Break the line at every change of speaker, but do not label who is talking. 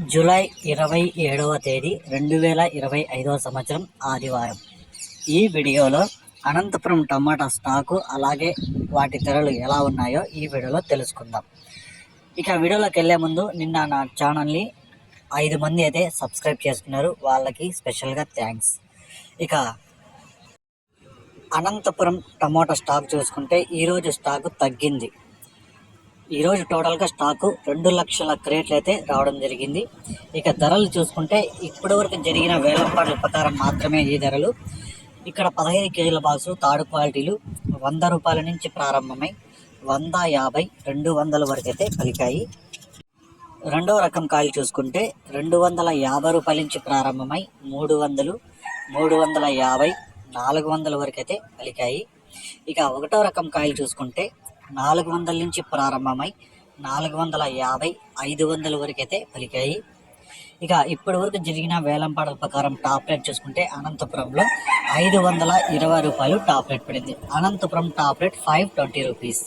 July 27వ తేదీ 2025వ సంవత్సరం ఆదివారం. ఈ వీడియోలో అనంతపురం టమాటా స్టాకు అలాగే వాటి ధరలు ఎలా ఉన్నాయో ఈ వీడియోలో తెలుసుకుందాం. ఇక వీడియోలోకి వెళ్ళే ముందు నిన్న నా ఛానల్ని 5 మంది అయితే సబ్స్క్రైబ్ చేసుకున్నారు, వాళ్ళకి స్పెషల్గా థ్యాంక్స్. ఇక అనంతపురం టమాటా స్టాక్ చూసుకుంటే ఈరోజు స్టాకు తగ్గింది. ఈరోజు టోటల్గా స్టాకు 2 లక్షల క్రేట్లు అయితే రావడం జరిగింది. ఇక ధరలు చూసుకుంటే ఇప్పటివరకు జరిగిన వేలంపాట్ల ప్రకారం మాత్రమే ఈ ధరలు. ఇక్కడ 15 కేజీల బాక్సు తాడు క్వాలిటీలు 100 రూపాయల నుంచి ప్రారంభమై 150, 200 వరకు అయితే పలికాయి. రెండవ రకం కాయలు చూసుకుంటే 250 రూపాయల నుంచి ప్రారంభమై 300, 350, 400 వరకు అయితే పలికాయి. ఇక ఒకటో రకం కాయలు చూసుకుంటే 400 నుంచి ప్రారంభమై 450, 500 వరకు అయితే పలికాయి. ఇక ఇప్పటి వరకు జరిగిన వేలంపాటల ప్రకారం టాప్ రేట్ చూసుకుంటే అనంతపురంలో 520 రూపాయలు టాప్ రేట్ పడింది. Anantapuram top rate 520 rupees.